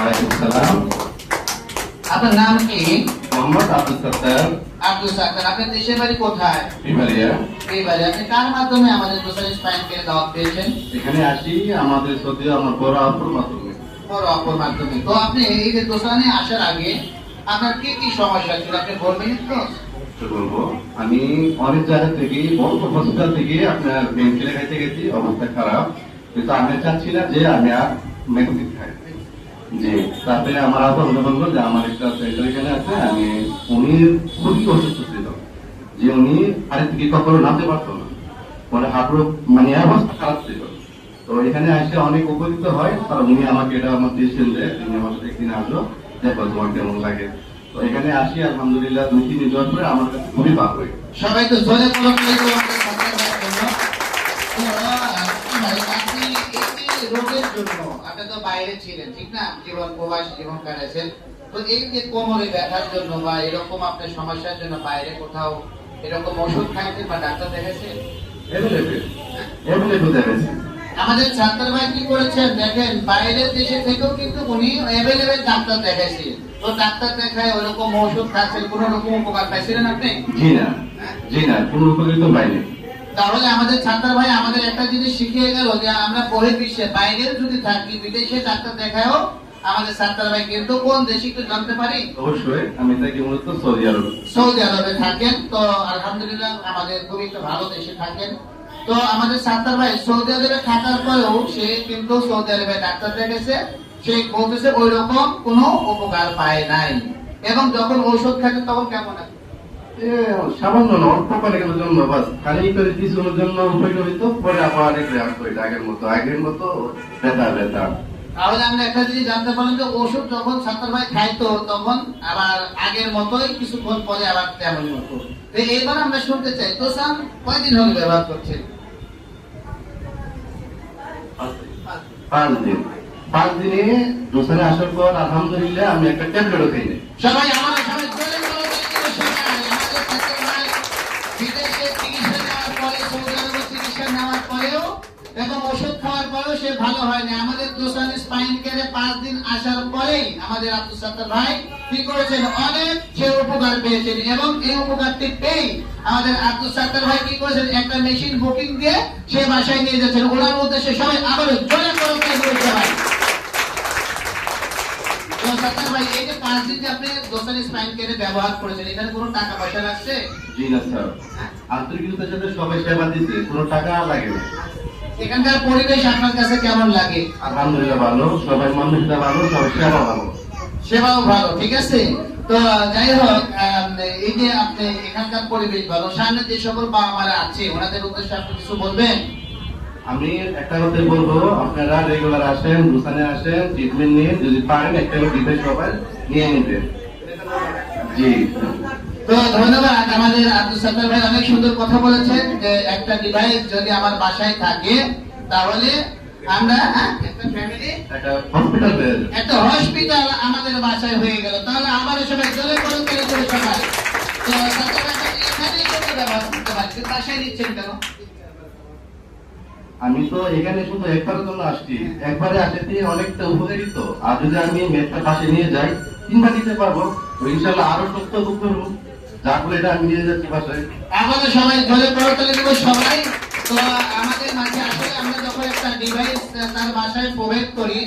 ওয়ালাইকুম সালাম। আপনার নাম কি? মোহাম্মদ আব্দুল সত্তার। আব্দুল সত্তার। আপনার দেশের বাড়ি কোথায়? বিবারিয়া। বিবারিয়া। আপনি কার মাধ্যমে আমাদের দোসারি স্পাইন কেয়ারে দাওয়াত পেয়েছেন? এখানে আসি আমাদের সত্যি আমার বড় আপুর মাধ্যমে। বড় অপর মাধ্যমে। তো আপনি এই যে দোসানি আসার আগে আপনার কি কি সমস্যা ছিল আপনি বলবেন তো? তো বলবো, আমি অনেক জায়গা থেকে বড় হসপিটাল থেকে আপনার পেনকিলার খাইতে গেছি, অবস্থা খারাপ, কিন্তু আমি চাচ্ছি না যে আমি আর মেডিসিন খাই। জি, তারপরে আমার আব্বা বললো যে আমার একটা সেন্টার এখানে আছে, আমি উনি খুবই অসুস্থ ছিল, যে উনি আরেক থেকে কখনো নামতে পারতো না, পরে হাঁটুর মানে অবস্থা খারাপ ছিল। তো এখানে আসলে অনেক উপকৃত হয়, কারণ উনি আমাকে এটা আমার ডিসিশন দেয়, তিনি আমার সাথে একদিন আসলো, দেখো তোমার কেমন লাগে। তো এখানে আসি আলহামদুলিল্লাহ 2-3 দিন যাওয়ার পরে আমার কাছে খুবই ভালো লাগে। সবাই তো জোরে করতে তো আমাদের সরকার জন্য। তো আপনি এই যে রোগের জন্য আপনি তো বাইরে ছিলেন, ঠিক না? জীবন প্রবাসী জীবন কাটাইছেন। তো এই যে কোমরে ব্যথার জন্য বা এরকম আপনার সমস্যার জন্য বাইরে কোথাও এরকম ওষুধ খাইছেন বা ডাক্তার দেখাইছেন? এভেলেবল দেখাইছি। আমাদের ছাত্র ভাই কি করেছেন দেখেন, বাইরের দেশে থেকেও কিন্তু উনি অ্যাভেলেবেল ডাক্তার দেখাইছেন। তো ডাক্তার দেখায় ওরকম ওষুধ খাচ্ছেন, কোন রকম উপকার পাইছিলেন আপনি? জি না, কোনো উপকৃত পাইনি। তাহলে আমাদের ছাত্র ভাই আমাদের একটা জিনিস শিখিয়ে গেল যে আমরা বহির্বিশ্বে বাইরে যদি থাকি, বিদেশে ডাক্তার দেখায়ও আমাদের ছাত্র ভাই কিন্তু কোন দেশে একটু জানতে পারি? অবশ্যই আমি থাকি মূলত সৌদি আরব। সৌদি আরবে থাকেন। তো আলহামদুলিল্লাহ আমাদের খুবই একটা ভালো দেশে থাকেন। তো আমাদের সাত্তার ভাই সৌদি আরবে থাকার পরেও সে কিন্তু সৌদি আরবে ডাক্তার দেখেছে, সে বলতেছে ওই রকম কোনো উপকার পায় নাই। এবং যখন ঔষধ খাচ্ছে তখন কেমন আছে? সামান্য না, অল্প কয়েকের জন্য বাস, খালি করে কিছুর জন্য উপকৃত হইতো, পরে আবার আগের মতো ব্যথা। তাহলে আমরা একটা জিনিস জানতে পারলাম যে ওষুধ যখন সাত্তার ভাই খাইতো তখন আবার আগের মতোই, কিছুক্ষণ পরে আবার তেমনই হতো। তো এইবার আমরা শুনতে চাই, তো সাম কয়দিন হলো ব্যবহার করছেন? 5 দিনে দোসানে আসার পর আলহামদুলিল্লাহ আমি একটা ট্যাবলেটও খাইনি। সবাই আমার সবাই জোরে বলো যে সবাই আমাদের ছাত্র ভাই বিদেশে চিকিৎসা নেওয়ার পরে, সৌদি আরবে চিকিৎসা নেওয়ার পরেও এবং ওষুধ খাওয়ার পরেও সে ভালো হয়নি। আমাদের দোসানি স্পাইন কেয়ারে 5 দিন আসার পরেই আমাদের আব্দুল সত্তার ভাই কি করেছেন, অনেক সে উপকার পেয়েছেন। এবং এই উপকারটি পেয়ে আমাদের আব্দুল সত্তার ভাই কি করেছেন, একটা মেশিন বুকিং দিয়ে সে বাসায় নিয়ে যাচ্ছেন। ওনার উদ্দেশ্যে সবাই আবার জোরে করে সবাই। সত্তার ভাই এই যে 5 দিন যে আপনি দোসানি স্পাইন কেয়ারে ব্যবহার করেছেন, এখানে কোনো টাকা পয়সা লাগছে? জি না স্যার, আন্তরিকতার সাথে সবাই সেবা দিচ্ছে, কোনো টাকা লাগে না। এখানকার পরিবেশ আপনার কাছে কেমন লাগে? আলহামদুলিল্লাহ ভালো, সবাই মানুষটা ভালো, সবাই সেবা ভালো। সেবাও ভালো, ঠিক আছে। তো যাই হোক, এই যে আপনি এখানকার পরিবেশ ভালো, সামনে যে সকল বাবা মারা আছে ওনাদের উদ্দেশ্যে আপনি কিছু বলবেন? আমি একটা কথা বলবো, আপনারা রেগুলার আসেন, দোসানে আসেন, ট্রিটমেন্ট নিয়ে যদি পারেন একটা ডিভাইস সবাই নিয়ে নেবেন। জি। তো ধন্যবাদ। আমাদের আব্দুল সত্তার ভাই অনেক সুন্দর কথা বলেছেন যে একটা ডিভাইস যদি আমার বাসায় থাকে তাহলে আমরা একটা ফ্যামিলি, একটা হসপিটাল আমাদের বাসায় হয়ে গেল। তাহলে আমার সবাই জোরে করে সবাই। তো এখানেই করতে ব্যবহার করতে পারি, বাসায় নিচ্ছেন কেন? আমি তো এখানে শুধু একবারের জন্য আসছি, একবারে আসতে অনেকটা উপকারিত। আর যদি আমি মেয়েটা পাশে নিয়ে যাই 3বার নিতে পারবো, তো ইনশাল্লাহ আরো সুস্থ করবো, যার ফলে এটা আমি নিয়ে যাচ্ছি বাসায়। আমাদের সবাই জোরে করতালি দিব সবাই। তো আমাদের মাঝে আসলে আমরা যখন একটা ডিভাইস তার বাসায় প্রবেশ করি